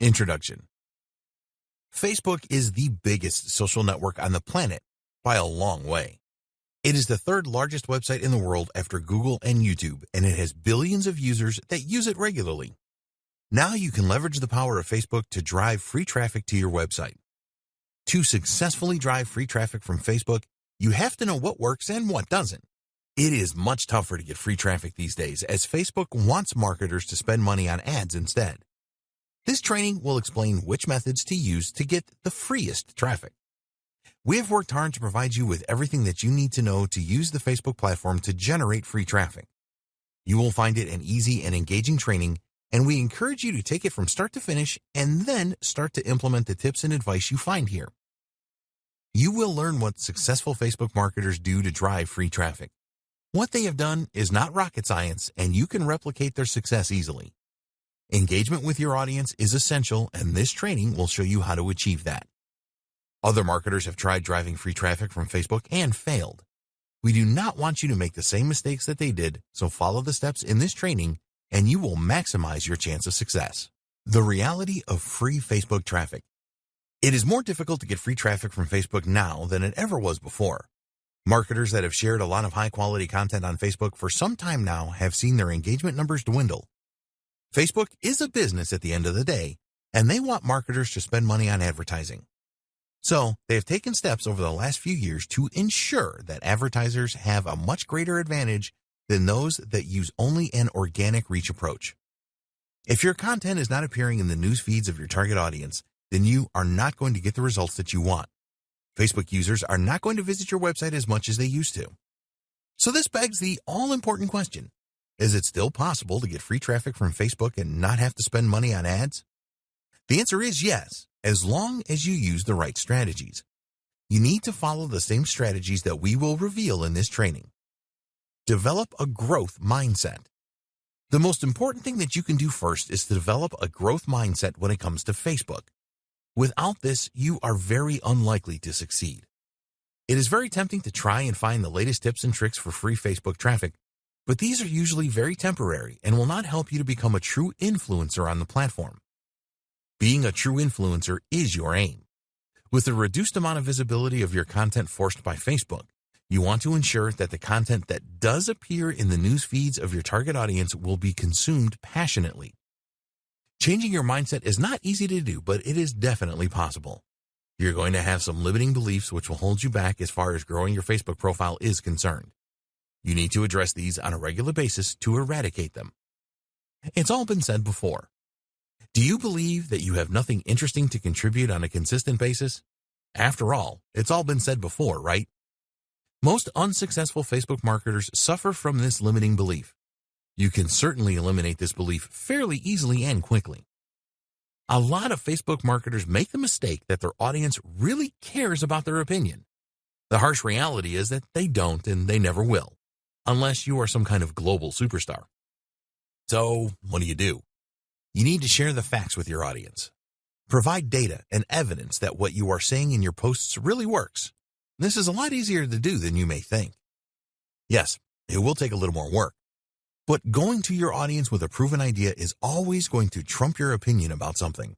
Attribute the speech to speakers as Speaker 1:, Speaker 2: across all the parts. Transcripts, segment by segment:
Speaker 1: Introduction. Facebook is the biggest social network on the planet by a long way. It is the third largest website in the world after Google and YouTube, and it has billions of users that use it regularly. Now you can leverage the power of Facebook to drive free traffic to your website. To successfully drive free traffic from Facebook, you have to know what works and what doesn't. It is much tougher to get free traffic these days, as Facebook wants marketers to spend money on ads instead. This training will explain which methods to use to get the freest traffic. We have worked hard to provide you with everything that you need to know to use the Facebook platform to generate free traffic. You will find it an easy and engaging training, and we encourage you to take it from start to finish and then start to implement the tips and advice you find here. You will learn what successful Facebook marketers do to drive free traffic. What they have done is not rocket science, and you can replicate their success easily. Engagement with your audience is essential, and this training will show you how to achieve that. Other marketers have tried driving free traffic from Facebook and failed. We do not want you to make the same mistakes that they did, so follow the steps in this training, and you will maximize your chance of success. The reality of free Facebook traffic. It is more difficult to get free traffic from Facebook now than it ever was before. Marketers that have shared a lot of high-quality content on Facebook for some time now have seen their engagement numbers dwindle. Facebook is a business at the end of the day, and they want marketers to spend money on advertising. So, they have taken steps over the last few years to ensure that advertisers have a much greater advantage than those that use only an organic reach approach. If your content is not appearing in the news feeds of your target audience, then you are not going to get the results that you want. Facebook users are not going to visit your website as much as they used to. So this begs the all-important question. Is it still possible to get free traffic from Facebook and not have to spend money on ads? The answer is yes, as long as you use the right strategies. You need to follow the same strategies that we will reveal in this training. Develop a growth mindset. The most important thing that you can do first is to develop a growth mindset when it comes to Facebook. Without this, you are very unlikely to succeed. It is very tempting to try and find the latest tips and tricks for free Facebook traffic, but these are usually very temporary and will not help you to become a true influencer on the platform. Being a true influencer is your aim. With the reduced amount of visibility of your content forced by Facebook, you want to ensure that the content that does appear in the news feeds of your target audience will be consumed passionately. Changing your mindset is not easy to do, but it is definitely possible. You're going to have some limiting beliefs which will hold you back as far as growing your Facebook profile is concerned. You need to address these on a regular basis to eradicate them. It's all been said before. Do you believe that you have nothing interesting to contribute on a consistent basis? After all, it's all been said before, right? Most unsuccessful Facebook marketers suffer from this limiting belief. You can certainly eliminate this belief fairly easily and quickly. A lot of Facebook marketers make the mistake that their audience really cares about their opinion. The harsh reality is that they don't and they never will, unless you are some kind of global superstar. So, what do? You need to share the facts with your audience. Provide data and evidence that what you are saying in your posts really works. This is a lot easier to do than you may think. Yes, it will take a little more work, but going to your audience with a proven idea is always going to trump your opinion about something.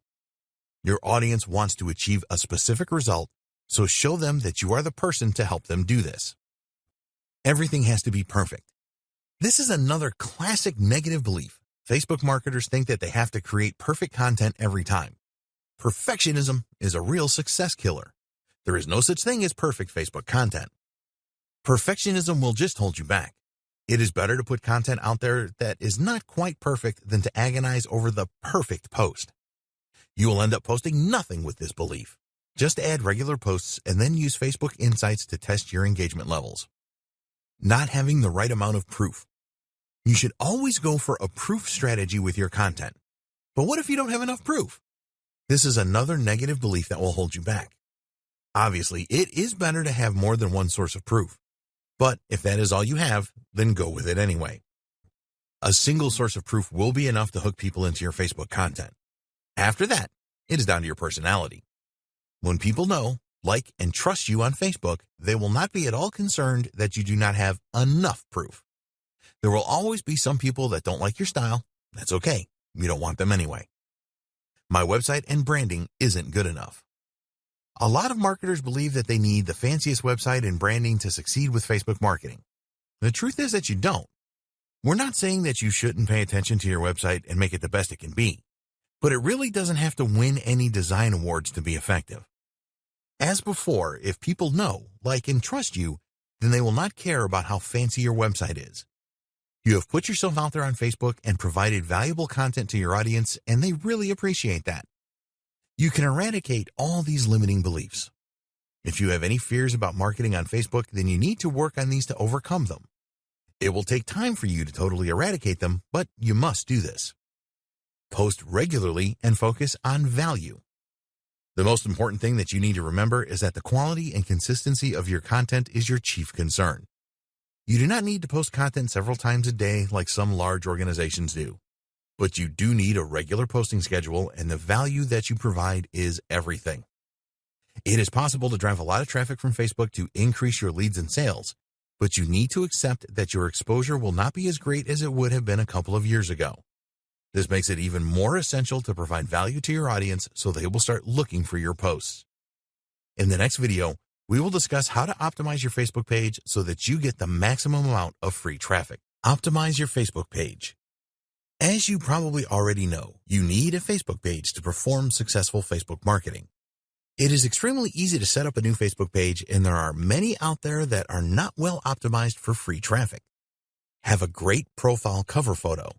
Speaker 1: Your audience wants to achieve a specific result, so show them that you are the person to help them do this. Everything has to be perfect. This is another classic negative belief. Facebook marketers think that they have to create perfect content every time. Perfectionism is a real success killer. There is no such thing as perfect Facebook content. Perfectionism will just hold you back. It is better to put content out there that is not quite perfect than to agonize over the perfect post. You will end up posting nothing with this belief. Just add regular posts and then use Facebook Insights to test your engagement levels. Not having the right amount of proof. You should always go for a proof strategy with your content. But what if you don't have enough proof? This is another negative belief that will hold you back. Obviously, it is better to have more than one source of proof. But if that is all you have, then go with it anyway. A single source of proof will be enough to hook people into your Facebook content. After that, it is down to your personality. When people know, like, and trust you on Facebook, they will not be at all concerned that you do not have enough proof. There will always be some people that don't like your style. That's okay. You don't want them anyway. My website and branding isn't good enough. A lot of marketers believe that they need the fanciest website and branding to succeed with Facebook marketing. The truth is that you don't. We're not saying that you shouldn't pay attention to your website and make it the best it can be, but it really doesn't have to win any design awards to be effective. As before, if people know, like, and trust you, then they will not care about how fancy your website is. You have put yourself out there on Facebook and provided valuable content to your audience, and they really appreciate that. You can eradicate all these limiting beliefs. If you have any fears about marketing on Facebook, then you need to work on these to overcome them. It will take time for you to totally eradicate them, but you must do this. Post regularly and focus on value. The most important thing that you need to remember is that the quality and consistency of your content is your chief concern. You do not need to post content several times a day like some large organizations do. But you do need a regular posting schedule, and the value that you provide is everything. It is possible to drive a lot of traffic from Facebook to increase your leads and sales, but you need to accept that your exposure will not be as great as it would have been a couple of years ago. This makes it even more essential to provide value to your audience so they will start looking for your posts. In the next video, we will discuss how to optimize your Facebook page so that you get the maximum amount of free traffic. Optimize your Facebook page. As you probably already know, you need a Facebook page to perform successful Facebook marketing. It is extremely easy to set up a new Facebook page, and there are many out there that are not well optimized for free traffic. Have a great profile cover photo.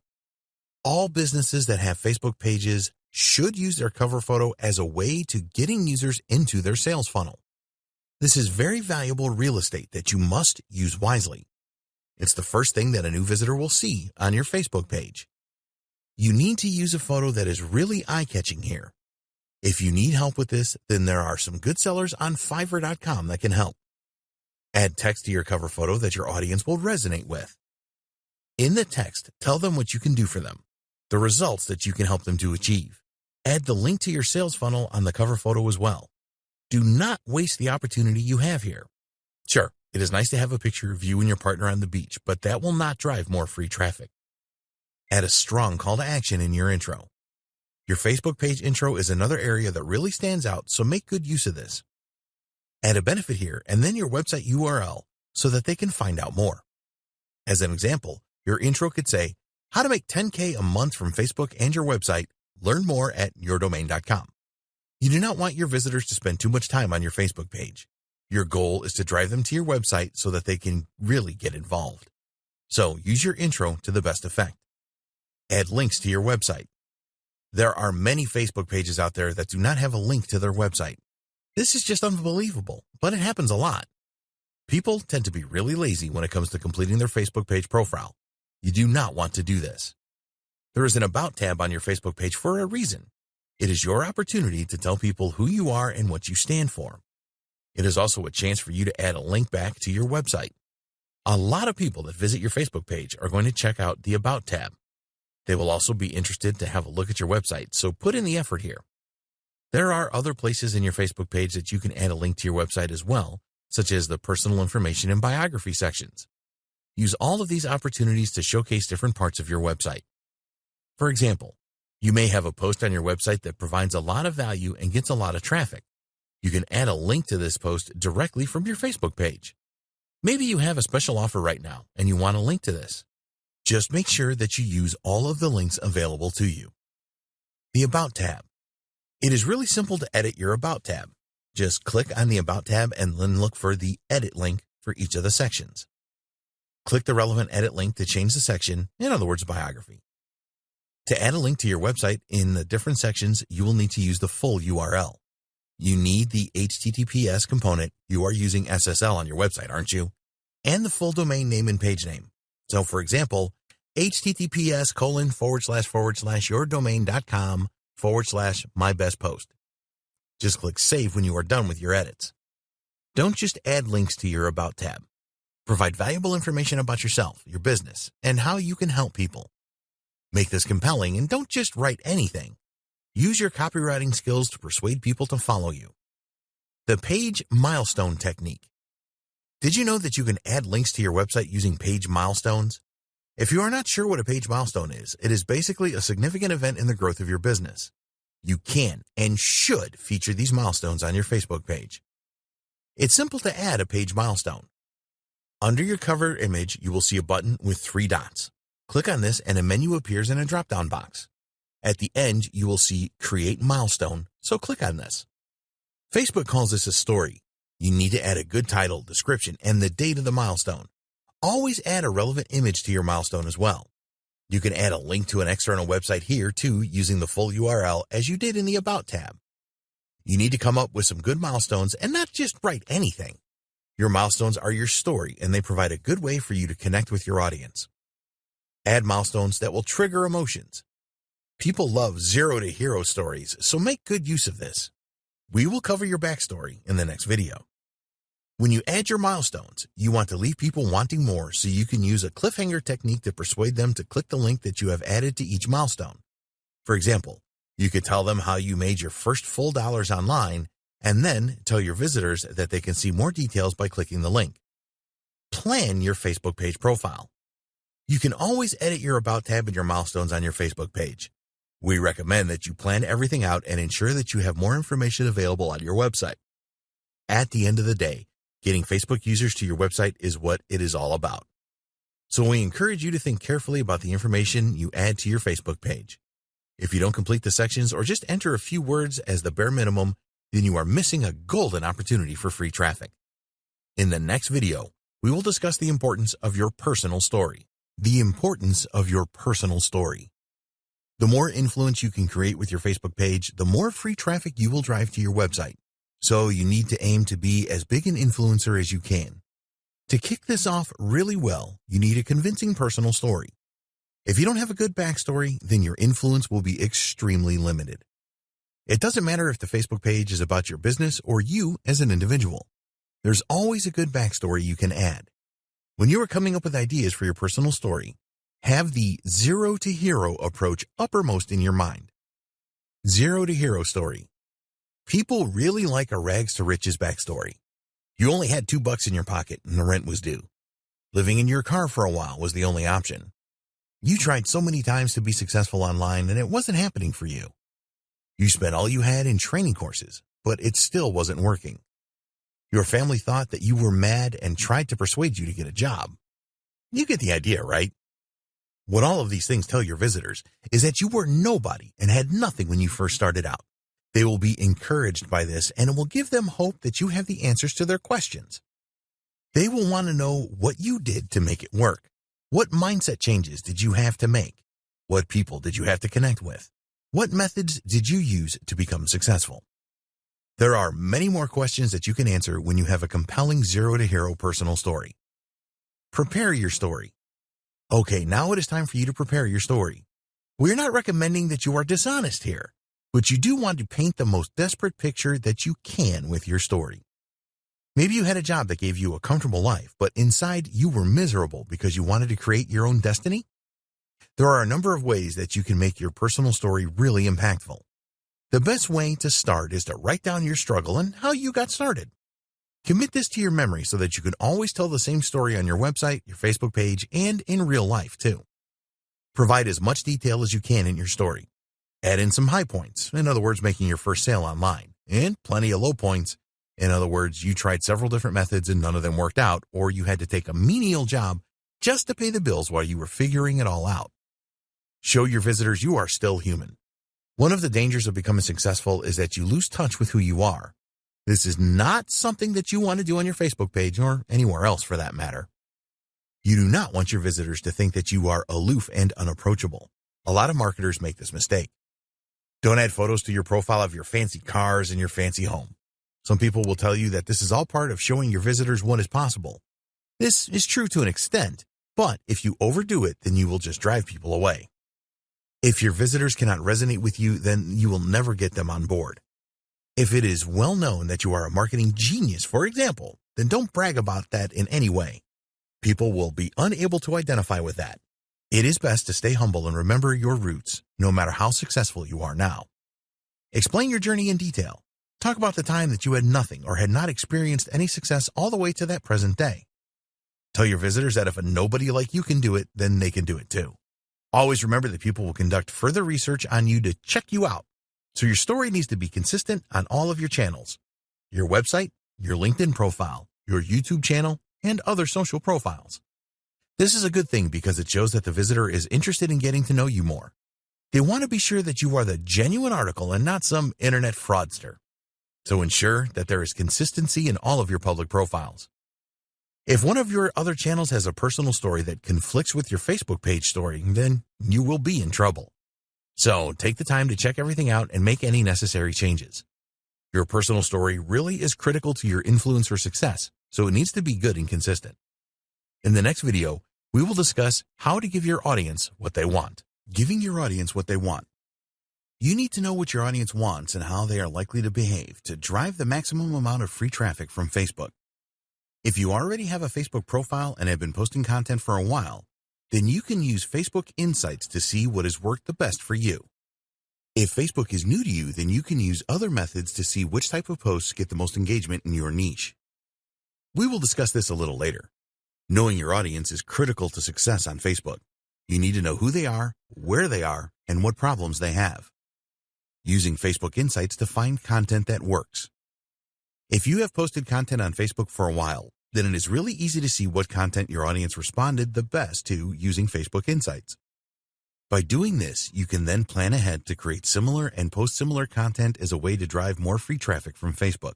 Speaker 1: All businesses that have Facebook pages should use their cover photo as a way to getting users into their sales funnel. This is very valuable real estate that you must use wisely. It's the first thing that a new visitor will see on your Facebook page. You need to use a photo that is really eye-catching here. If you need help with this, then there are some good sellers on Fiverr.com that can help. Add text to your cover photo that your audience will resonate with. In the text, tell them what you can do for them, the results that you can help them to achieve. Add the link to your sales funnel on the cover photo as well. Do not waste the opportunity you have here. Sure, it is nice to have a picture of you and your partner on the beach, but that will not drive more free traffic. Add a strong call to action in your intro. Your Facebook page intro is another area that really stands out, so make good use of this. Add a benefit here and then your website URL so that they can find out more. As an example, your intro could say, how to make $10K a month from Facebook and your website. Learn more at yourdomain.com. You do not want your visitors to spend too much time on your Facebook page. Your goal is to drive them to your website so that they can really get involved. So use your intro to the best effect. Add links to your website. There are many Facebook pages out there that do not have a link to their website. This is just unbelievable, but it happens a lot. People tend to be really lazy when it comes to completing their Facebook page profile. You do not want to do this. There is an About tab on your Facebook page for a reason. It is your opportunity to tell people who you are and what you stand for. It is also a chance for you to add a link back to your website. A lot of people that visit your Facebook page are going to check out the About tab. They will also be interested to have a look at your website, so put in the effort here. There are other places in your Facebook page that you can add a link to your website as well, such as the personal information and biography sections. Use all of these opportunities to showcase different parts of your website. For example, you may have a post on your website that provides a lot of value and gets a lot of traffic. You can add a link to this post directly from your Facebook page. Maybe you have a special offer right now and you want a link to this. Just make sure that you use all of the links available to you. The About tab. It is really simple to edit your About tab. Just click on the About tab and then look for the Edit link for each of the sections. Click the relevant edit link to change the section, in other words, biography. To add a link to your website in the different sections, you will need to use the full URL. You need the HTTPS component. You are using SSL on your website, aren't you? And the full domain name and page name. So, for example, https://yourdomain.com/mybestpost. Just click Save when you are done with your edits. Don't just add links to your About tab. Provide valuable information about yourself, your business, and how you can help people. Make this compelling and don't just write anything. Use your copywriting skills to persuade people to follow you. The page milestone technique. Did you know that you can add links to your website using page milestones? If you are not sure what a page milestone is, it is basically a significant event in the growth of your business. You can and should feature these milestones on your Facebook page. It's simple to add a page milestone. Under your cover image, you will see a button with 3 dots. Click on this and a menu appears in a drop-down box. At the end, you will see Create Milestone, so click on this. Facebook calls this a story. You need to add a good title, description, and the date of the milestone. Always add a relevant image to your milestone as well. You can add a link to an external website here too using the full URL as you did in the About tab. You need to come up with some good milestones and not just write anything. Your milestones are your story and they provide a good way for you to connect with your audience. Add milestones that will trigger emotions. People love zero to hero stories, so make good use of this. We will cover your backstory in the next video. When you add your milestones, you want to leave people wanting more, so you can use a cliffhanger technique to persuade them to click the link that you have added to each milestone. For example, you could tell them how you made your first full dollars online and then tell your visitors that they can see more details by clicking the link. Plan your Facebook page profile. You can always edit your About tab and your milestones on your Facebook page. We recommend that you plan everything out and ensure that you have more information available on your website. At the end of the day, getting Facebook users to your website is what it is all about. So we encourage you to think carefully about the information you add to your Facebook page. If you don't complete the sections or just enter a few words as the bare minimum, then you are missing a golden opportunity for free traffic. In the next video, we will discuss the importance of your personal story. The importance of your personal story. The more influence you can create with your Facebook page, the more free traffic you will drive to your website. So you need to aim to be as big an influencer as you can. To kick this off really well, you need a convincing personal story. If you don't have a good backstory, then your influence will be extremely limited. It doesn't matter if the Facebook page is about your business or you as an individual. There's always a good backstory you can add. When you are coming up with ideas for your personal story, have the zero to hero approach uppermost in your mind. Zero to hero story. People really like a rags to riches backstory. You only had $2 in your pocket and the rent was due. Living in your car for a while was the only option. You tried so many times to be successful online and it wasn't happening for you. You spent all you had in training courses, but it still wasn't working. Your family thought that you were mad and tried to persuade you to get a job. You get the idea, right? What all of these things tell your visitors is that you were nobody and had nothing when you first started out. They will be encouraged by this and it will give them hope that you have the answers to their questions. They will want to know what you did to make it work. What mindset changes did you have to make? What people did you have to connect with? What methods did you use to become successful? There are many more questions that you can answer when you have a compelling zero to hero personal story. Prepare your story. Okay, now it is time for you to prepare your story. We're not recommending that you are dishonest here, but you do want to paint the most desperate picture that you can with your story. Maybe you had a job that gave you a comfortable life, but inside you were miserable because you wanted to create your own destiny. There are a number of ways that you can make your personal story really impactful. The best way to start is to write down your struggle and how you got started. Commit this to your memory so that you can always tell the same story on your website, your Facebook page, and in real life too. Provide as much detail as you can in your story. Add in some high points, in other words, making your first sale online, and plenty of low points. In other words, you tried several different methods and none of them worked out, or you had to take a menial job just to pay the bills while you were figuring it all out. Show your visitors you are still human. One of the dangers of becoming successful is that you lose touch with who you are. This is not something that you want to do on your Facebook page or anywhere else for that matter. You do not want your visitors to think that you are aloof and unapproachable. A lot of marketers make this mistake. Don't add photos to your profile of your fancy cars and your fancy home. Some people will tell you that this is all part of showing your visitors what is possible. This is true to an extent, but if you overdo it, then you will just drive people away. If your visitors cannot resonate with you, then you will never get them on board. If it is well known that you are a marketing genius, for example, then don't brag about that in any way. People will be unable to identify with that. It is best to stay humble and remember your roots, no matter how successful you are now. Explain your journey in detail. Talk about the time that you had nothing or had not experienced any success all the way to that present day. Tell your visitors that if a nobody like you can do it, then they can do it too. Always remember that people will conduct further research on you to check you out. So your story needs to be consistent on all of your channels: your website, your LinkedIn profile, your YouTube channel, and other social profiles. This is a good thing because it shows that the visitor is interested in getting to know you more. They want to be sure that you are the genuine article and not some internet fraudster. So ensure that there is consistency in all of your public profiles. If one of your other channels has a personal story that conflicts with your Facebook page story, then you will be in trouble. So take the time to check everything out and make any necessary changes. Your personal story really is critical to your influencer success, so it needs to be good and consistent. In the next video, we will discuss how to give your audience what they want. Giving your audience what they want. You need to know what your audience wants and how they are likely to behave to drive the maximum amount of free traffic from Facebook. If you already have a Facebook profile and have been posting content for a while, then you can use Facebook Insights to see what has worked the best for you. If Facebook is new to you, then you can use other methods to see which type of posts get the most engagement in your niche. We will discuss this a little later. Knowing your audience is critical to success on Facebook. You need to know who they are, where they are, and what problems they have. Using Facebook Insights to find content that works. If you have posted content on Facebook for a while, then it is really easy to see what content your audience responded the best to using Facebook Insights. By doing this, you can then plan ahead to create similar and post similar content as a way to drive more free traffic from Facebook.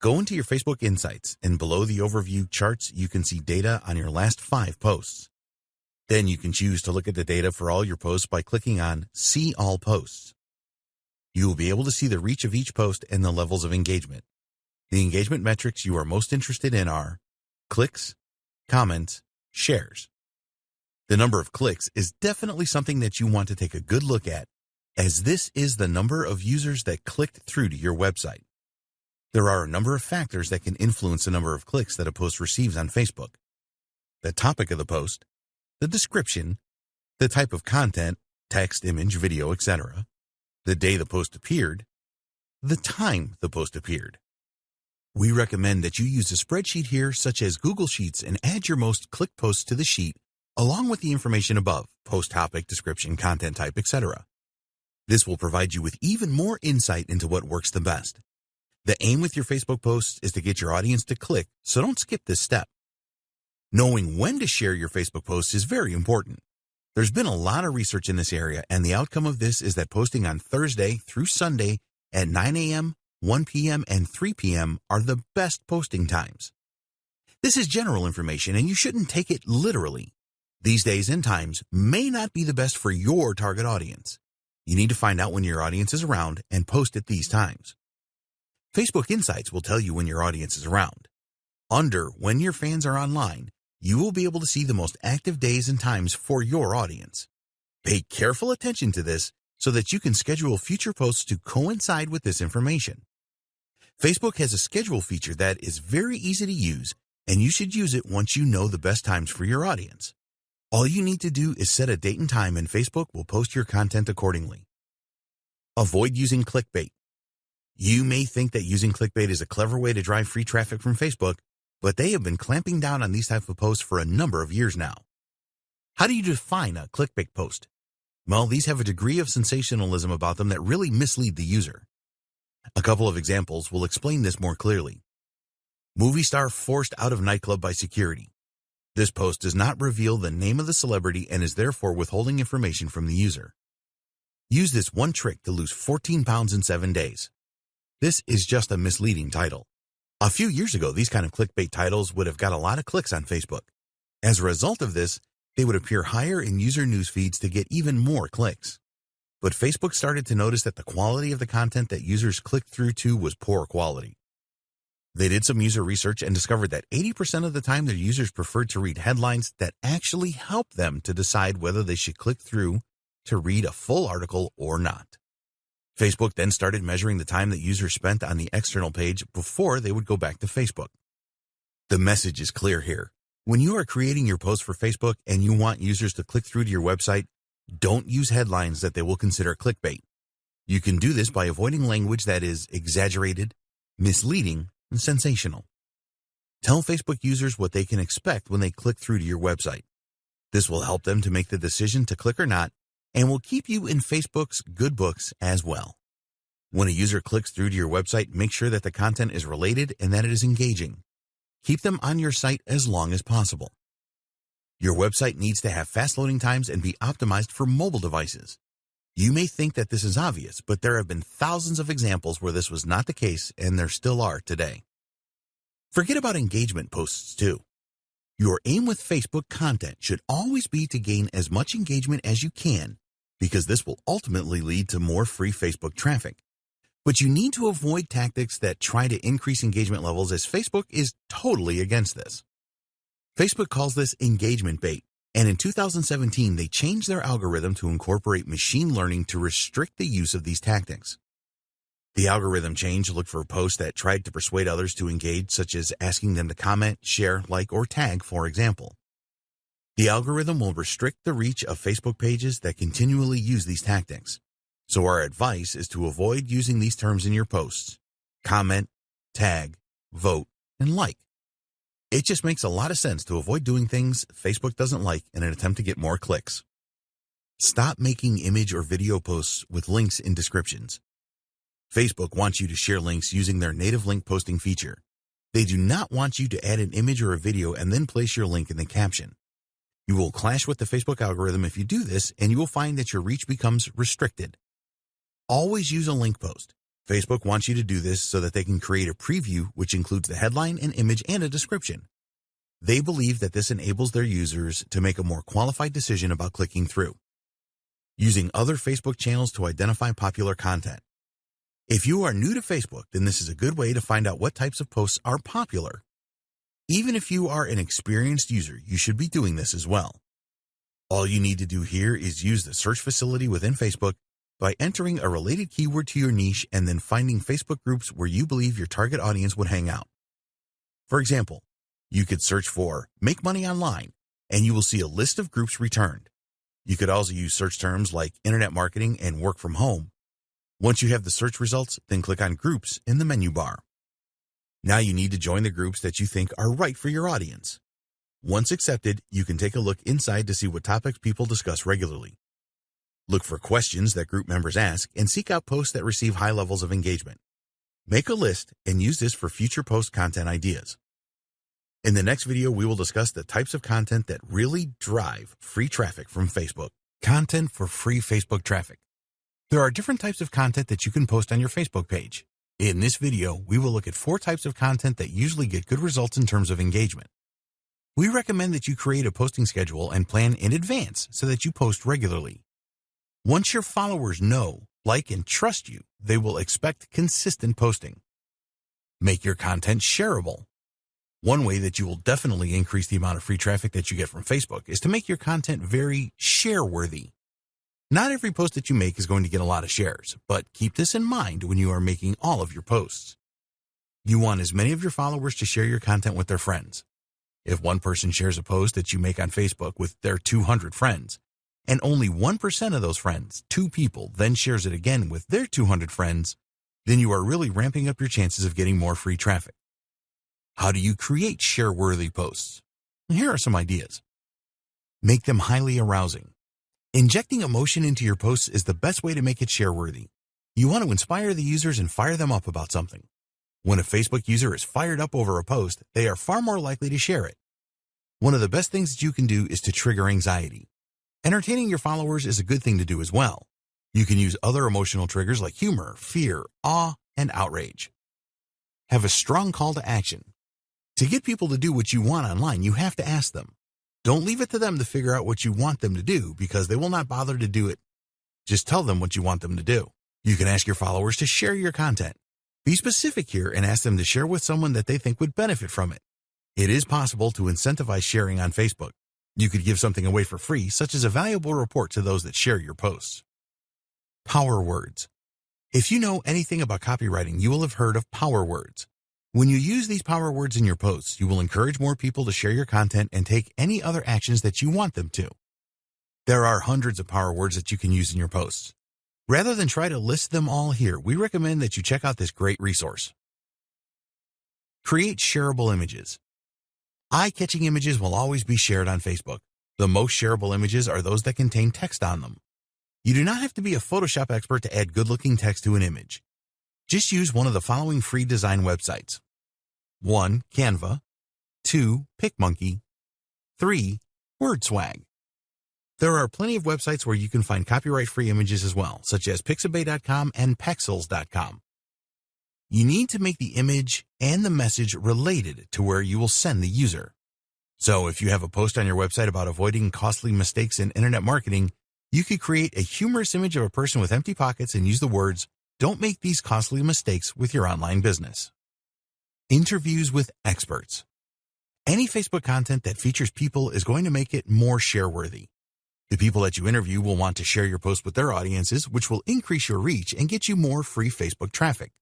Speaker 1: Go into your Facebook Insights, and below the overview charts, you can see data on your last 5 posts. Then you can choose to look at the data for all your posts by clicking on See All Posts. You will be able to see the reach of each post and the levels of engagement. The engagement metrics you are most interested in are clicks, comments, shares. The number of clicks is definitely something that you want to take a good look at, as this is the number of users that clicked through to your website. There are a number of factors that can influence the number of clicks that a post receives on Facebook. The topic of the post, the description, the type of content, text, image, video, etc., the day the post appeared, the time the post appeared. We recommend that you use a spreadsheet here such as Google Sheets and add your most clicked posts to the sheet along with the information above, post topic, description, content type, etc. This will provide you with even more insight into what works the best. The aim with your Facebook posts is to get your audience to click, so don't skip this step. Knowing when to share your Facebook posts is very important. There's been a lot of research in this area, and the outcome of this is that posting on Thursday through Sunday at 9 a.m., 1 p.m., and 3 p.m. are the best posting times. This is general information, and you shouldn't take it literally. These days and times may not be the best for your target audience. You need to find out when your audience is around and post at these times. Facebook Insights will tell you when your audience is around. Under When Your Fans Are Online, you will be able to see the most active days and times for your audience. Pay careful attention to this so that you can schedule future posts to coincide with this information. Facebook has a schedule feature that is very easy to use, and you should use it once you know the best times for your audience. All you need to do is set a date and time, and Facebook will post your content accordingly. Avoid using clickbait. You may think that using clickbait is a clever way to drive free traffic from Facebook, but they have been clamping down on these types of posts for a number of years now. How do you define a clickbait post? Well, these have a degree of sensationalism about them that really mislead the user. A couple of examples will explain this more clearly. Movie star forced out of nightclub by security. This post does not reveal the name of the celebrity and is therefore withholding information from the user. Use this one trick to lose 14 pounds in 7 days. This is just a misleading title. A few years ago, these kind of clickbait titles would have got a lot of clicks on Facebook. As a result of this, they would appear higher in user news feeds to get even more clicks. But Facebook started to notice that the quality of the content that users clicked through to was poor quality. They did some user research and discovered that 80% of the time their users preferred to read headlines that actually helped them to decide whether they should click through to read a full article or not. Facebook then started measuring the time that users spent on the external page before they would go back to Facebook. The message is clear here. When you are creating your post for Facebook and you want users to click through to your website, don't use headlines that they will consider clickbait. You can do this by avoiding language that is exaggerated, misleading, and sensational. Tell Facebook users what they can expect when they click through to your website. This will help them to make the decision to click or not, and will keep you in Facebook's good books as well. When a user clicks through to your website, make sure that the content is related and that it is engaging. Keep them on your site as long as possible. Your website needs to have fast loading times and be optimized for mobile devices. You may think that this is obvious, but there have been thousands of examples where this was not the case, and there still are today. Forget about engagement posts too. Your aim with Facebook content should always be to gain as much engagement as you can, because this will ultimately lead to more free Facebook traffic. But you need to avoid tactics that try to increase engagement levels, as Facebook is totally against this. Facebook calls this engagement bait, and in 2017 they changed their algorithm to incorporate machine learning to restrict the use of these tactics. The algorithm change looked for posts that tried to persuade others to engage, such as asking them to comment, share, like, or tag, for example. The algorithm will restrict the reach of Facebook pages that continually use these tactics. So our advice is to avoid using these terms in your posts: comment, tag, vote, and like. It just makes a lot of sense to avoid doing things Facebook doesn't like in an attempt to get more clicks. Stop making image or video posts with links in descriptions. Facebook wants you to share links using their native link posting feature. They do not want you to add an image or a video and then place your link in the caption. You will clash with the Facebook algorithm if you do this, and you will find that your reach becomes restricted. Always use a link post. Facebook wants you to do this so that they can create a preview which includes the headline, an image, and a description. They believe that this enables their users to make a more qualified decision about clicking through. Using other Facebook channels to identify popular content. If you are new to Facebook, then this is a good way to find out what types of posts are popular. Even if you are an experienced user, you should be doing this as well. All you need to do here is use the search facility within Facebook by entering a related keyword to your niche and then finding Facebook groups where you believe your target audience would hang out. For example, you could search for "make money online" and you will see a list of groups returned. You could also use search terms like internet marketing and work from home. Once you have the search results, then click on Groups in the menu bar. Now you need to join the groups that you think are right for your audience. Once accepted, you can take a look inside to see what topics people discuss regularly. Look for questions that group members ask and seek out posts that receive high levels of engagement. Make a list and use this for future post content ideas. In the next video, we will discuss the types of content that really drive free traffic from Facebook. Content for free Facebook traffic. There are different types of content that you can post on your Facebook page. In this video, we will look at 4 types of content that usually get good results in terms of engagement. We recommend that you create a posting schedule and plan in advance so that you post regularly. Once your followers know, like, and trust you, they will expect consistent posting. Make your content shareable. One way that you will definitely increase the amount of free traffic that you get from Facebook is to make your content very share-worthy. Not every post that you make is going to get a lot of shares, but keep this in mind when you are making all of your posts. You want as many of your followers to share your content with their friends. If one person shares a post that you make on Facebook with their 200 friends, and only 1% of those friends, 2 people, then shares it again with their 200 friends, then you are really ramping up your chances of getting more free traffic. How do you create share-worthy posts? Here are some ideas. Make them highly arousing. Injecting emotion into your posts is the best way to make it share-worthy. You want to inspire the users and fire them up about something. When a Facebook user is fired up over a post, they are far more likely to share it. One of the best things that you can do is to trigger anxiety. Entertaining your followers is a good thing to do as well. You can use other emotional triggers like humor, fear, awe, and outrage. Have a strong call to action. To get people to do what you want online, you have to ask them. Don't leave it to them to figure out what you want them to do, because they will not bother to do it. Just tell them what you want them to do. You can ask your followers to share your content. Be specific here and ask them to share with someone that they think would benefit from it. It is possible to incentivize sharing on Facebook. You could give something away for free, such as a valuable report to those that share your posts. Power words. If you know anything about copywriting, you will have heard of power words. When you use these power words in your posts, you will encourage more people to share your content and take any other actions that you want them to. There are hundreds of power words that you can use in your posts. Rather than try to list them all here, we recommend that you check out this great resource. Create shareable images. Eye-catching images will always be shared on Facebook. The most shareable images are those that contain text on them. You do not have to be a Photoshop expert to add good-looking text to an image. Just use one of the following free design websites. 1. Canva. 2. PicMonkey. 3. WordSwag. There are plenty of websites where you can find copyright-free images as well, such as Pixabay.com and Pexels.com. You need to make the image and the message related to where you will send the user. So if you have a post on your website about avoiding costly mistakes in internet marketing, you could create a humorous image of a person with empty pockets and use the words, "Don't make these costly mistakes with your online business." Interviews with experts. Any Facebook content that features people is going to make it more share-worthy. The people that you interview will want to share your post with their audiences, which will increase your reach and get you more free Facebook traffic.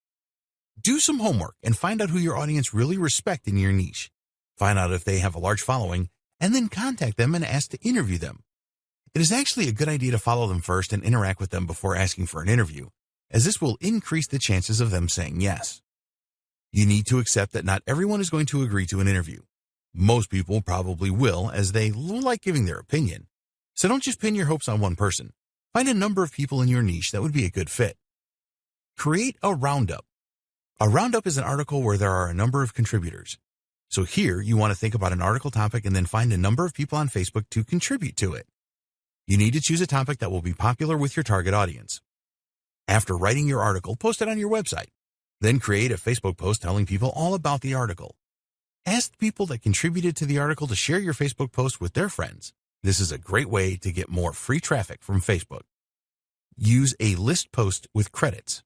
Speaker 1: Do some homework and find out who your audience really respects in your niche. Find out if they have a large following, and then contact them and ask to interview them. It is actually a good idea to follow them first and interact with them before asking for an interview, as this will increase the chances of them saying yes. You need to accept that not everyone is going to agree to an interview. Most people probably will, as they like giving their opinion. So don't just pin your hopes on one person. Find a number of people in your niche that would be a good fit. Create a roundup. A roundup is an article where there are a number of contributors. So here you want to think about an article topic and then find a number of people on Facebook to contribute to it. You need to choose a topic that will be popular with your target audience. After writing your article, post it on your website. Then create a Facebook post telling people all about the article. Ask the people that contributed to the article to share your Facebook post with their friends. This is a great way to get more free traffic from Facebook. Use a list post with credits.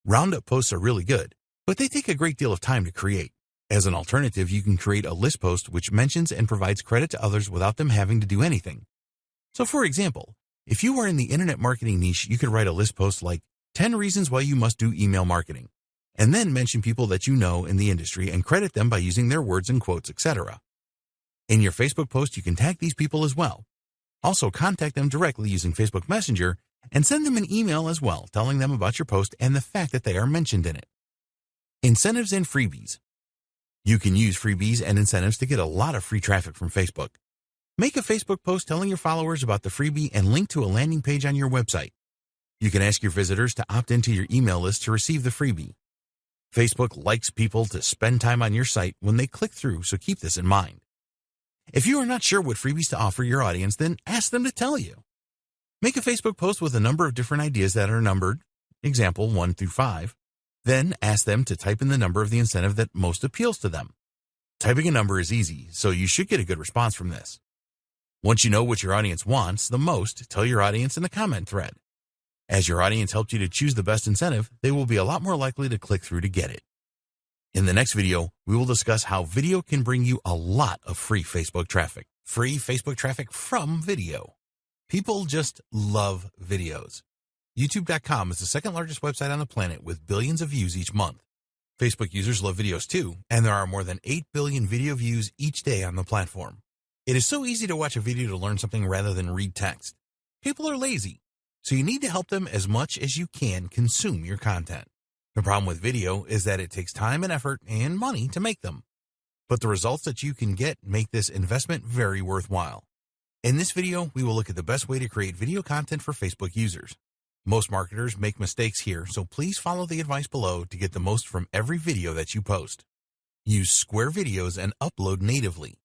Speaker 1: Roundup posts are really good, but they take a great deal of time to create. As an alternative, you can create a list post which mentions and provides credit to others without them having to do anything. So for example, if you are in the internet marketing niche, you could write a list post like 10 reasons why you must do email marketing, and then mention people that you know in the industry and credit them by using their words and quotes, etc. In your Facebook post, you can tag these people as well. Also, contact them directly using Facebook Messenger and send them an email as well, telling them about your post and the fact that they are mentioned in it. Incentives and freebies. You can use freebies and incentives to get a lot of free traffic from Facebook. Make a Facebook post telling your followers about the freebie and link to a landing page on your website. You can ask your visitors to opt into your email list to receive the freebie. Facebook likes people to spend time on your site when they click through, so keep this in mind. If you are not sure what freebies to offer your audience, then ask them to tell you. Make a Facebook post with a number of different ideas that are numbered, example 1 through 5. Then ask them to type in the number of the incentive that most appeals to them. Typing a number is easy, so you should get a good response from this. Once you know what your audience wants the most, tell your audience in the comment thread. As your audience helped you to choose the best incentive, they will be a lot more likely to click through to get it. In the next video, we will discuss how video can bring you a lot of free Facebook traffic. Free Facebook traffic from video. People just love videos. YouTube.com is the second largest website on the planet with billions of views each month. Facebook users love videos too, and there are more than 8 billion video views each day on the platform. It is so easy to watch a video to learn something rather than read text. People are lazy, so you need to help them as much as you can consume your content. The problem with video is that it takes time and effort and money to make them. But the results that you can get make this investment very worthwhile. In this video, we will look at the best way to create video content for Facebook users. Most marketers make mistakes here, so please follow the advice below to get the most from every video that you post. Use square videos and upload natively.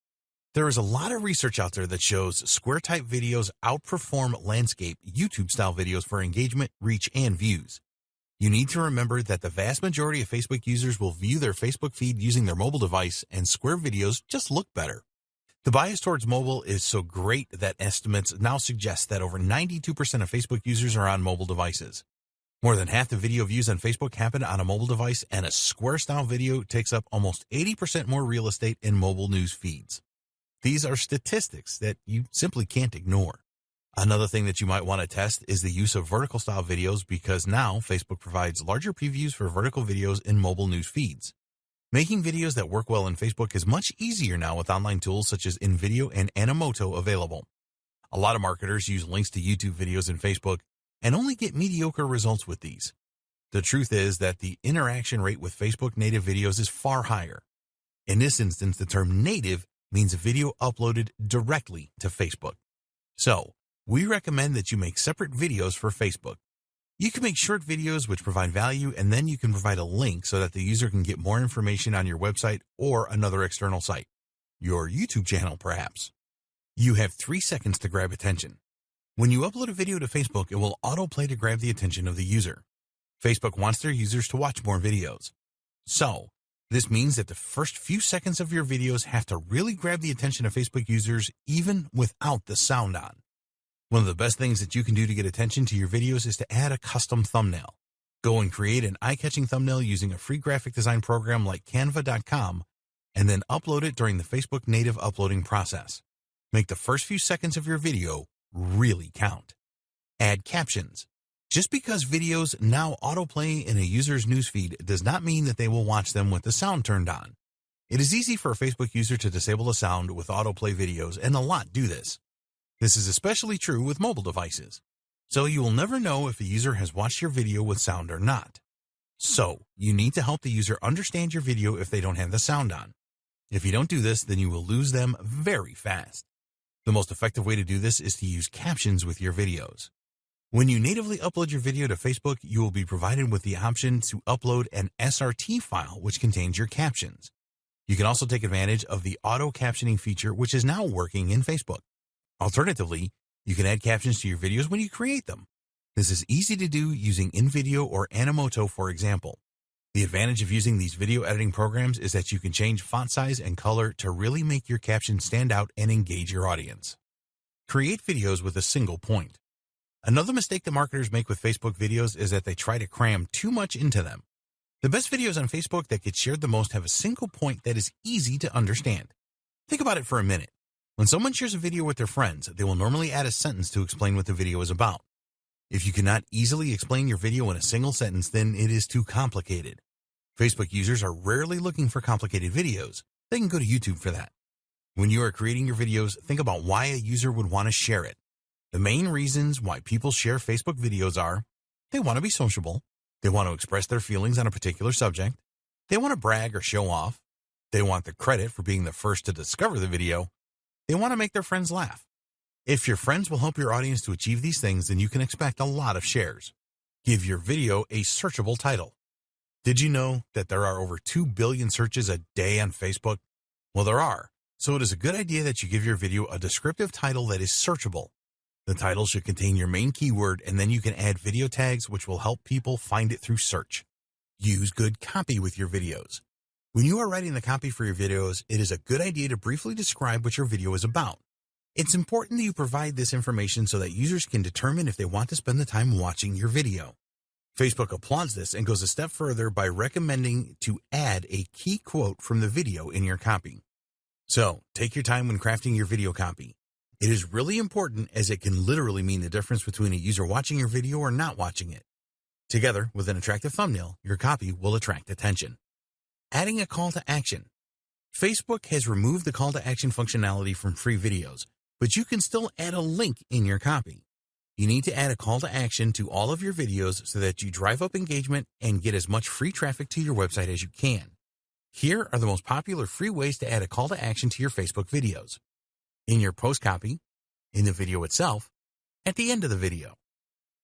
Speaker 1: There is a lot of research out there that shows square-type videos outperform landscape YouTube-style videos for engagement, reach, and views. You need to remember that the vast majority of Facebook users will view their Facebook feed using their mobile device, and square videos just look better. The bias towards mobile is so great that estimates now suggest that over 92% of Facebook users are on mobile devices. More than half the video views on Facebook happen on a mobile device, and a square-style video takes up almost 80% more real estate in mobile news feeds. These are statistics that you simply can't ignore. Another thing that you might want to test is the use of vertical-style videos, because now Facebook provides larger previews for vertical videos in mobile news feeds. Making videos that work well in Facebook is much easier now with online tools such as InVideo and Animoto available. A lot of marketers use links to YouTube videos in Facebook and only get mediocre results with these. The truth is that the interaction rate with Facebook native videos is far higher. In this instance, the term native means a video uploaded directly to Facebook. So, we recommend that you make separate videos for Facebook. You can make short videos which provide value, and then you can provide a link so that the user can get more information on your website or another external site, your YouTube channel perhaps. You have 3 seconds to grab attention. When you upload a video to Facebook, it will autoplay to grab the attention of the user. Facebook wants their users to watch more videos. So, this means that the first few seconds of your videos have to really grab the attention of Facebook users even without the sound on. One of the best things that you can do to get attention to your videos is to add a custom thumbnail. Go and create an eye-catching thumbnail using a free graphic design program like canva.com and then upload it during the Facebook native uploading process. Make the first few seconds of your video really count. Add captions. Just because videos now autoplay in a user's newsfeed does not mean that they will watch them with the sound turned on. It is easy for a Facebook user to disable the sound with autoplay videos, and a lot do this. This is especially true with mobile devices. So you will never know if a user has watched your video with sound or not. So you need to help the user understand your video if they don't have the sound on. If you don't do this, then you will lose them very fast. The most effective way to do this is to use captions with your videos. When you natively upload your video to Facebook, you will be provided with the option to upload an SRT file which contains your captions. You can also take advantage of the auto captioning feature which is now working in Facebook. Alternatively, you can add captions to your videos when you create them. This is easy to do using InVideo or Animoto, for example. The advantage of using these video editing programs is that you can change font size and color to really make your captions stand out and engage your audience. Create videos with a single point. Another mistake that marketers make with Facebook videos is that they try to cram too much into them. The best videos on Facebook that get shared the most have a single point that is easy to understand. Think about it for a minute. When someone shares a video with their friends, they will normally add a sentence to explain what the video is about. If you cannot easily explain your video in a single sentence, then it is too complicated. Facebook users are rarely looking for complicated videos. They can go to YouTube for that. When you are creating your videos, think about why a user would want to share it. The main reasons why people share Facebook videos are: they want to be sociable, they want to express their feelings on a particular subject, they want to brag or show off, they want the credit for being the first to discover the video, they want to make their friends laugh. If your friends will help your audience to achieve these things, then you can expect a lot of shares. Give your video a searchable title. Did you know that there are over 2 billion searches a day on Facebook? Well, there are. So it is a good idea that you give your video a descriptive title that is searchable. The title should contain your main keyword, and then you can add video tags which will help people find it through search. Use good copy with your videos. When you are writing the copy for your videos, it is a good idea to briefly describe what your video is about. It's important that you provide this information so that users can determine if they want to spend the time watching your video. Facebook applauds this and goes a step further by recommending to add a key quote from the video in your copy. So, take your time when crafting your video copy. It is really important as it can literally mean the difference between a user watching your video or not watching it. Together with an attractive thumbnail, your copy will attract attention. Adding a call to action. Facebook has removed the call to action functionality from free videos, but you can still add a link in your copy. You need to add a call to action to all of your videos so that you drive up engagement and get as much free traffic to your website as you can. Here are the most popular free ways to add a call to action to your Facebook videos. In your post copy, in the video itself, at the end of the video.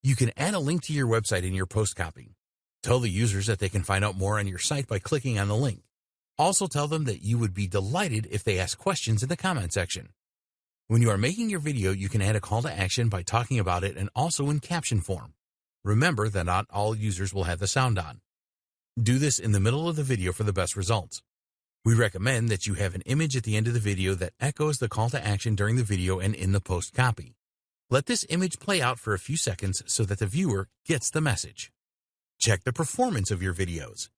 Speaker 1: You can add a link to your website in your post copy. Tell the users that they can find out more on your site by clicking on the link. Also tell them that you would be delighted if they ask questions in the comment section. When you are making your video, you can add a call to action by talking about it and also in caption form. Remember that not all users will have the sound on. Do this in the middle of the video for the best results. We recommend that you have an image at the end of the video that echoes the call to action during the video and in the post copy. Let this image play out for a few seconds so that the viewer gets the message. Check the performance of your videos.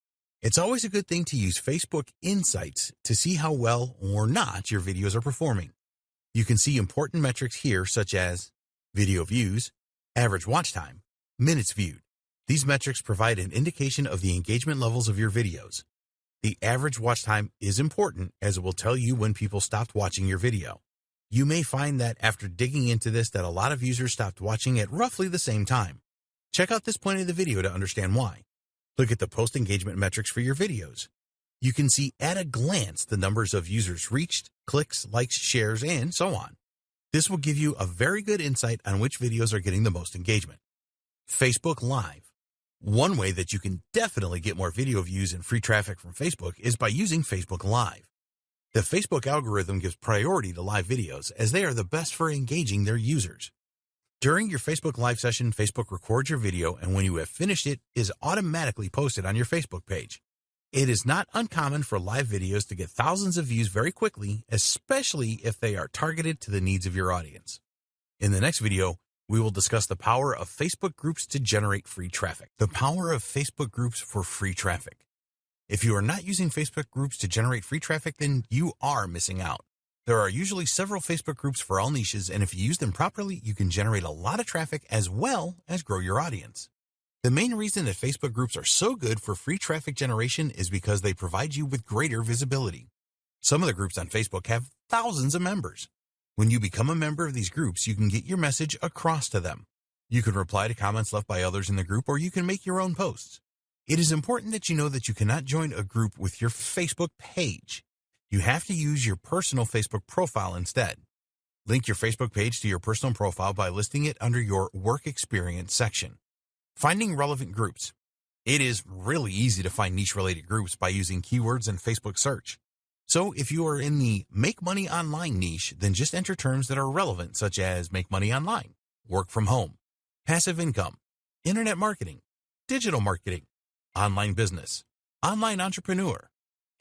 Speaker 1: It's always a good thing to use Facebook Insights to see how well or not your videos are performing. You can see important metrics here such as video views, average watch time, minutes viewed. These metrics provide an indication of the engagement levels of your videos. The average watch time is important as it will tell you when people stopped watching your video. You may find that after digging into this that a lot of users stopped watching at roughly the same time. Check out this point of the video to understand why. Look at the post engagement metrics for your videos. You can see at a glance the numbers of users reached, clicks, likes, shares, and so on. This will give you a very good insight on which videos are getting the most engagement. Facebook Live. One way that you can definitely get more video views and free traffic from Facebook is by using Facebook Live. The Facebook algorithm gives priority to live videos as they are the best for engaging their users. During your Facebook Live session, Facebook records your video, and when you have finished it, is automatically posted on your Facebook page. It is not uncommon for live videos to get thousands of views very quickly, especially if they are targeted to the needs of your audience. In the next video, we will discuss the power of Facebook groups to generate free traffic. The power of Facebook groups for free traffic. If you are not using Facebook groups to generate free traffic, then you are missing out. There are usually several Facebook groups for all niches, and if you use them properly, you can generate a lot of traffic as well as grow your audience. The main reason that Facebook groups are so good for free traffic generation is because they provide you with greater visibility. Some of the groups on Facebook have thousands of members. When you become a member of these groups, you can get your message across to them. You can reply to comments left by others in the group, or you can make your own posts. It is important that you know that you cannot join a group with your Facebook page. You have to use your personal Facebook profile instead. Link your Facebook page to your personal profile by listing it under your Work Experience section. Finding relevant groups. It is really easy to find niche-related groups by using keywords in Facebook search. So if you are in the Make Money Online niche, then just enter terms that are relevant, such as make money online, work from home, passive income, internet marketing, digital marketing, online business, online entrepreneur.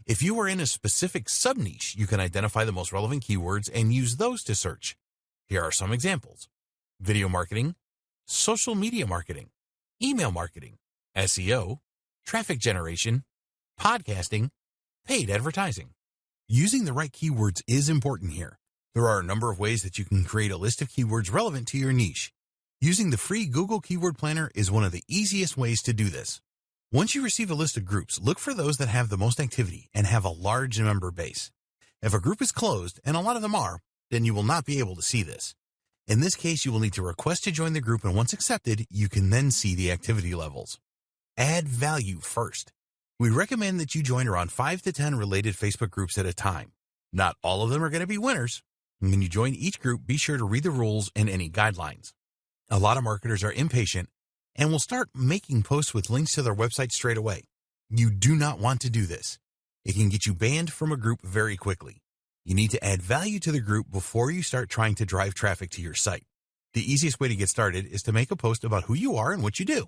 Speaker 1: If you are in a specific sub-niche, you can identify the most relevant keywords and use those to search. Here are some examples: video marketing, social media marketing, email marketing, SEO, traffic generation, podcasting, paid advertising. Using the right keywords is important here. There are a number of ways that you can create a list of keywords relevant to your niche. Using the free Google Keyword Planner is one of the easiest ways to do this. Once you receive a list of groups, look for those that have the most activity and have a large member base. If a group is closed, and a lot of them are, then you will not be able to see this. In this case, you will need to request to join the group, and once accepted, you can then see the activity levels. Add value first. We recommend that you join around 5 to 10 related Facebook groups at a time. Not all of them are going to be winners. When you join each group, be sure to read the rules and any guidelines. A lot of marketers are impatient and will start making posts with links to their website straight away. You do not want to do this. It can get you banned from a group very quickly. You need to add value to the group before you start trying to drive traffic to your site. The easiest way to get started is to make a post about who you are and what you do.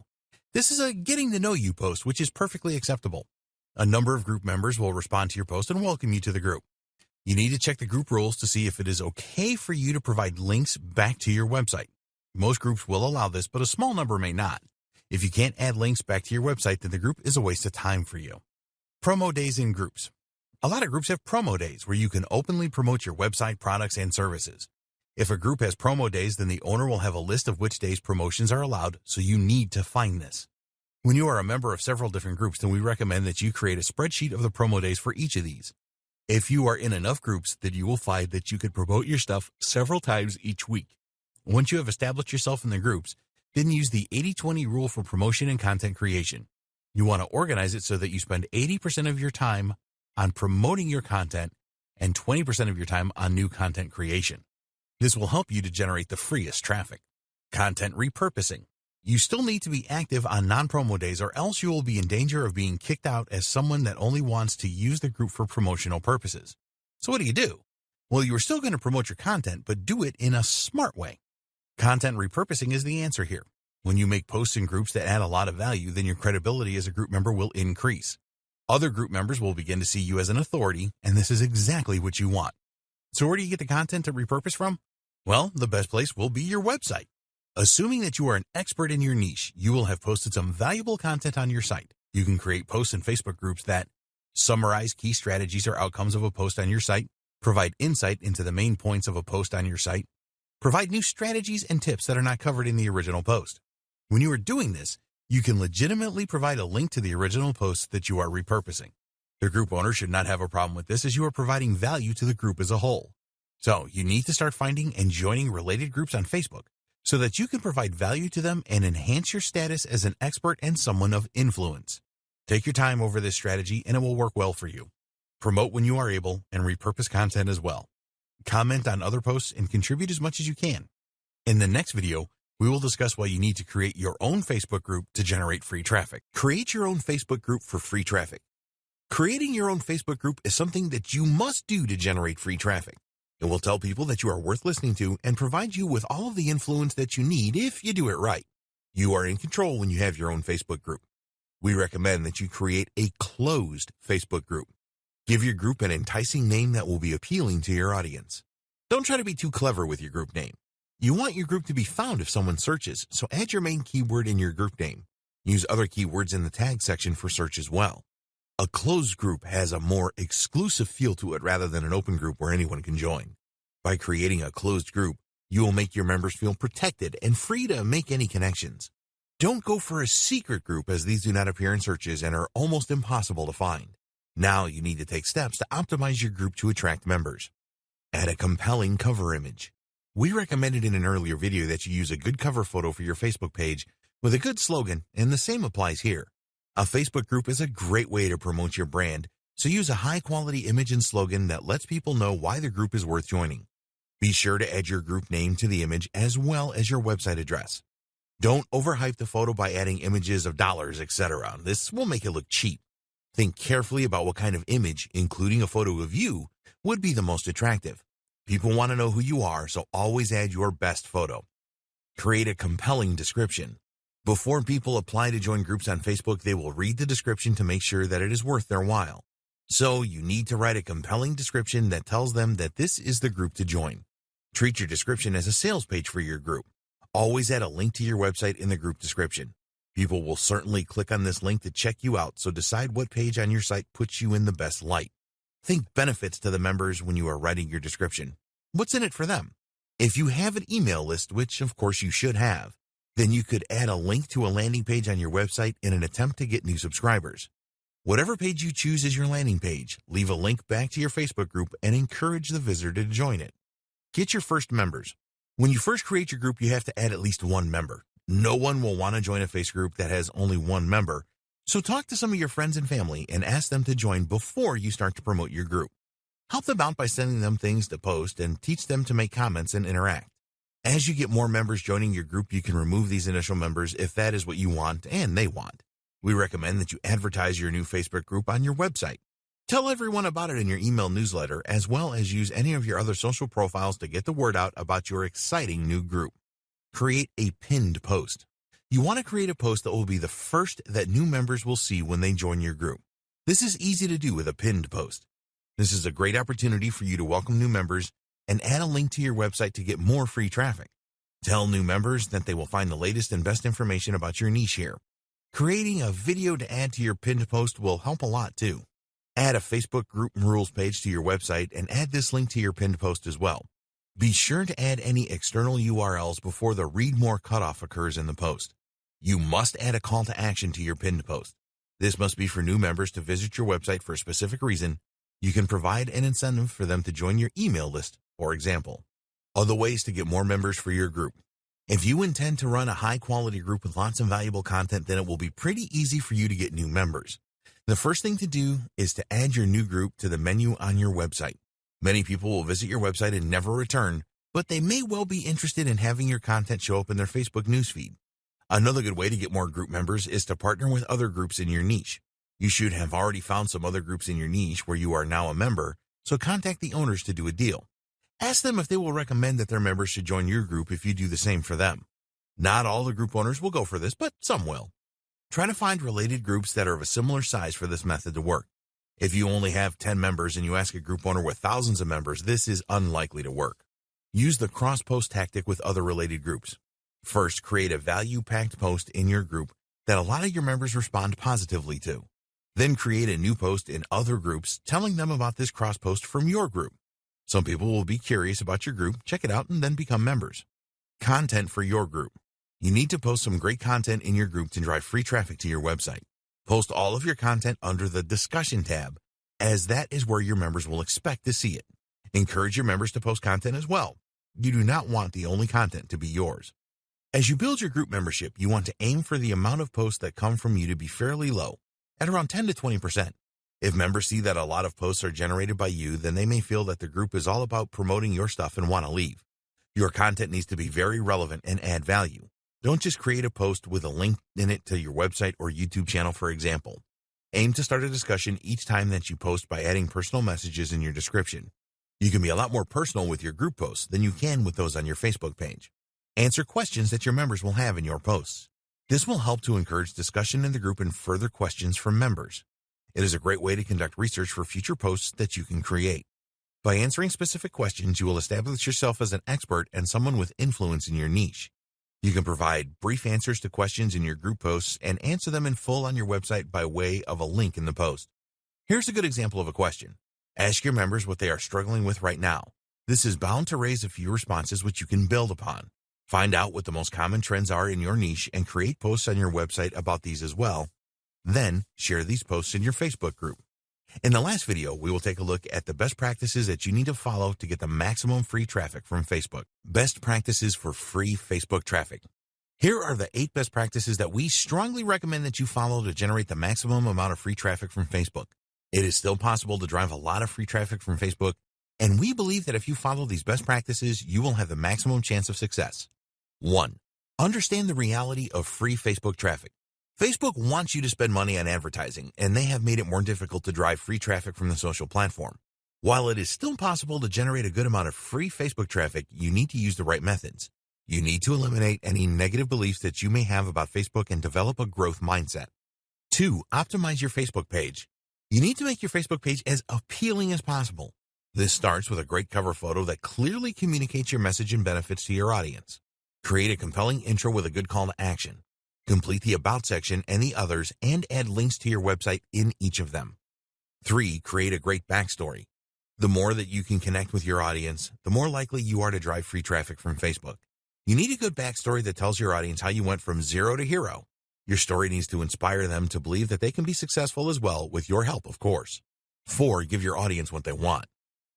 Speaker 1: This is a getting to know you post, which is perfectly acceptable. A number of group members will respond to your post and welcome you to the group. You need to check the group rules to see if it is okay for you to provide links back to your website. Most groups will allow this, but a small number may not. If you can't add links back to your website, then the group is a waste of time for you. Promo days in groups. A lot of groups have promo days where you can openly promote your website, products, and services. If a group has promo days, then the owner will have a list of which days promotions are allowed, so you need to find this. When you are a member of several different groups, then we recommend that you create a spreadsheet of the promo days for each of these. If you are in enough groups, then you will find that you could promote your stuff several times each week. Once you have established yourself in the groups, then use the 80-20 rule for promotion and content creation. You want to organize it so that you spend 80% of your time on promoting your content and 20% of your time on new content creation. This will help you to generate the freest traffic. Content repurposing. You still need to be active on non-promo days, or else you will be in danger of being kicked out as someone that only wants to use the group for promotional purposes. So what do? Well, you are still going to promote your content, but do it in a smart way. Content repurposing is the answer here. When you make posts in groups that add a lot of value, then your credibility as a group member will increase. Other group members will begin to see you as an authority, and this is exactly what you want. So where do you get the content to repurpose from? Well, the best place will be your website. Assuming that you are an expert in your niche, you will have posted some valuable content on your site. You can create posts in Facebook groups that summarize key strategies or outcomes of a post on your site, provide insight into the main points of a post on your site, provide new strategies and tips that are not covered in the original post. When you are doing this, you can legitimately provide a link to the original post that you are repurposing. The group owner should not have a problem with this, as you are providing value to the group as a whole. So you need to start finding and joining related groups on Facebook so that you can provide value to them and enhance your status as an expert and someone of influence. Take your time over this strategy and it will work well for you. Promote when you are able and repurpose content as well. Comment on other posts and contribute as much as you can. In the next video, We will discuss why you need to create your own Facebook group to generate free traffic. Create your own Facebook group for free traffic. Creating your own Facebook group is something that you must do to generate free traffic. It will tell people that you are worth listening to and provide you with all of the influence that you need if you do it right. You are in control when you have your own Facebook group. We recommend that you create a closed Facebook group. Give your group an enticing name that will be appealing to your audience. Don't try to be too clever with your group name. You want your group to be found if someone searches, so add your main keyword in your group name. Use other keywords in the tag section for search as well. A closed group has a more exclusive feel to it rather than an open group where anyone can join. By creating a closed group, you will make your members feel protected and free to make any connections. Don't go for a secret group, as these do not appear in searches and are almost impossible to find. Now you need to take steps to optimize your group to attract members. Add a compelling cover image. We recommended in an earlier video that you use a good cover photo for your Facebook page with a good slogan, and the same applies here. A Facebook group is a great way to promote your brand, so use a high-quality image and slogan that lets people know why the group is worth joining. Be sure to add your group name to the image as well as your website address. Don't overhype the photo by adding images of dollars, etc. This will make it look cheap. Think carefully about what kind of image, including a photo of you, would be the most attractive. People want to know who you are, so always add your best photo. Create a compelling description. Before people apply to join groups on Facebook, they will read the description to make sure that it is worth their while. So you need to write a compelling description that tells them that this is the group to join. Treat your description as a sales page for your group. Always add a link to your website in the group description. People will certainly click on this link to check you out, so decide what page on your site puts you in the best light. Think benefits to the members when you are writing your description. What's in it for them? If you have an email list, which of course you should have, then you could add a link to a landing page on your website in an attempt to get new subscribers. Whatever page you choose as your landing page, leave a link back to your Facebook group and encourage the visitor to join it. Get your first members. When you first create your group, you have to add at least one member. No one will want to join a Facebook group that has only one member, so talk to some of your friends and family and ask them to join before you start to promote your group. Help them out by sending them things to post and teach them to make comments and interact. As you get more members joining your group, you can remove these initial members if that is what you want and they want. We recommend that you advertise your new Facebook group on your website. Tell everyone about it in your email newsletter, as well as use any of your other social profiles to get the word out about your exciting new group. Create a pinned post. You want to create a post that will be the first that new members will see when they join your group. This is easy to do with a pinned post. This is a great opportunity for you to welcome new members and add a link to your website to get more free traffic. Tell new members that they will find the latest and best information about your niche here. Creating a video to add to your pinned post will help a lot too. Add a Facebook group rules page to your website and add this link to your pinned post as well. Be sure to add any external URLs before the read more cutoff occurs in the post. You must add a call to action to your pinned post. This must be for new members to visit your website for a specific reason. You can provide an incentive for them to join your email list, for example. Other ways to get more members for your group. If you intend to run a high-quality group with lots of valuable content, then it will be pretty easy for you to get new members. The first thing to do is to add your new group to the menu on your website. Many people will visit your website and never return, but they may well be interested in having your content show up in their Facebook newsfeed. Another good way to get more group members is to partner with other groups in your niche. You should have already found some other groups in your niche where you are now a member, so contact the owners to do a deal. Ask them if they will recommend that their members should join your group if you do the same for them. Not all the group owners will go for this, but some will. Try to find related groups that are of a similar size for this method to work. If you only have 10 members and you ask a group owner with thousands of members, this is unlikely to work. Use the cross-post tactic with other related groups. First, create a value-packed post in your group that a lot of your members respond positively to. Then create a new post in other groups telling them about this cross-post from your group. Some people will be curious about your group, check it out, and then become members. Content for your group. You need to post some great content in your group to drive free traffic to your website. Post all of your content under the Discussion tab, as that is where your members will expect to see it. Encourage your members to post content as well. You do not want the only content to be yours. As you build your group membership, you want to aim for the amount of posts that come from you to be fairly low, at around 10 to 20%. If members see that a lot of posts are generated by you, then they may feel that the group is all about promoting your stuff and want to leave. Your content needs to be very relevant and add value. Don't just create a post with a link in it to your website or YouTube channel, for example. Aim to start a discussion each time that you post by adding personal messages in your description. You can be a lot more personal with your group posts than you can with those on your Facebook page. Answer questions that your members will have in your posts. This will help to encourage discussion in the group and further questions from members. It is a great way to conduct research for future posts that you can create. By answering specific questions, you will establish yourself as an expert and someone with influence in your niche. You can provide brief answers to questions in your group posts and answer them in full on your website by way of a link in the post. Here's a good example of a question. Ask your members what they are struggling with right now. This is bound to raise a few responses which you can build upon. Find out what the most common trends are in your niche and create posts on your website about these as well. Then share these posts in your Facebook group. In the last video, we will take a look at the best practices that you need to follow to get the maximum free traffic from Facebook. Best practices for free Facebook traffic. Here are the 8 best practices that we strongly recommend that you follow to generate the maximum amount of free traffic from Facebook. It is still possible to drive a lot of free traffic from Facebook, and we believe that if you follow these best practices, you will have the maximum chance of success. 1. Understand the reality of free Facebook traffic. Facebook wants you to spend money on advertising, and they have made it more difficult to drive free traffic from the social platform. While it is still possible to generate a good amount of free Facebook traffic, you need to use the right methods. You need to eliminate any negative beliefs that you may have about Facebook and develop a growth mindset. 2. Optimize your Facebook page. You need to make your Facebook page as appealing as possible. This starts with a great cover photo that clearly communicates your message and benefits to your audience. Create a compelling intro with a good call to action. Complete the About section and the others and add links to your website in each of them. 3. Create a great backstory. The more that you can connect with your audience, the more likely you are to drive free traffic from Facebook. You need a good backstory that tells your audience how you went from zero to hero. Your story needs to inspire them to believe that they can be successful as well, with your help, of course. 4. Give your audience what they want.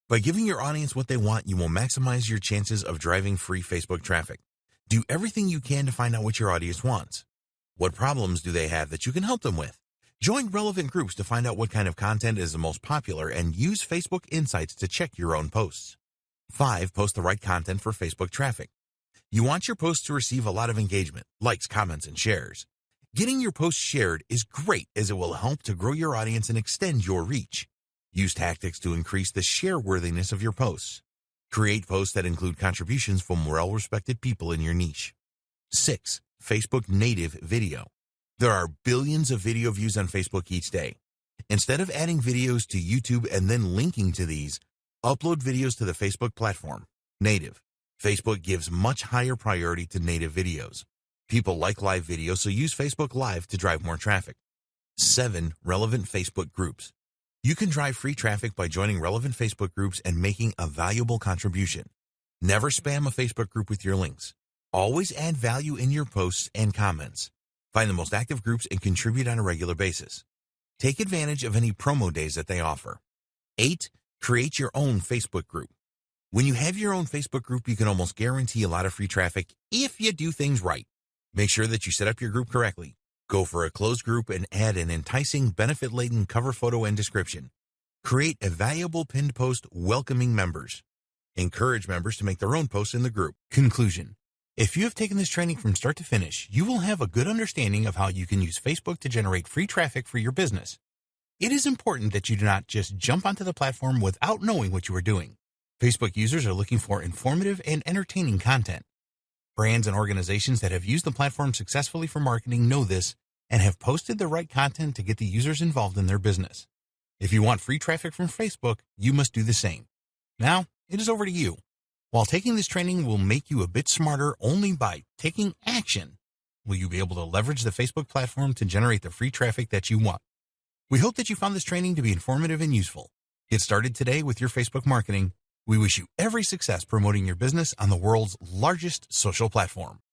Speaker 1: By giving your audience what they want, you will maximize your chances of driving free Facebook traffic. Do everything you can to find out what your audience wants. What problems do they have that you can help them with? Join relevant groups to find out what kind of content is the most popular and use Facebook Insights to check your own posts. 5. Post the right content for Facebook traffic. You want your posts to receive a lot of engagement, likes, comments, and shares. Getting your posts shared is great as it will help to grow your audience and extend your reach. Use tactics to increase the share worthiness of your posts. Create posts that include contributions from well-respected people in your niche. 6. Facebook native video. There are billions of video views on Facebook each day. Instead of adding videos to YouTube and then linking to these, upload videos to the Facebook platform. Native. Facebook gives much higher priority to native videos. People like live videos, so use Facebook Live to drive more traffic. 7. Relevant Facebook groups. You can drive free traffic by joining relevant Facebook groups and making a valuable contribution. Never spam a Facebook group with your links. Always add value in your posts and comments. Find the most active groups and contribute on a regular basis. Take advantage of any promo days that they offer. 8. Create your own Facebook group. When you have your own Facebook group, you can almost guarantee a lot of free traffic if you do things right. Make sure that you set up your group correctly. Go for a closed group and add an enticing, benefit-laden cover photo and description. Create a valuable pinned post welcoming members. Encourage members to make their own posts in the group. Conclusion. If you have taken this training from start to finish, you will have a good understanding of how you can use Facebook to generate free traffic for your business. It is important that you do not just jump onto the platform without knowing what you are doing. Facebook users are looking for informative and entertaining content. Brands and organizations that have used the platform successfully for marketing know this and have posted the right content to get the users involved in their business. If you want free traffic from Facebook, you must do the same. Now, it is over to you. While taking this training will make you a bit smarter only by taking action, will you be able to leverage the Facebook platform to generate the free traffic that you want? We hope that you found this training to be informative and useful. Get started today with your Facebook marketing. We wish you every success promoting your business on the world's largest social platform.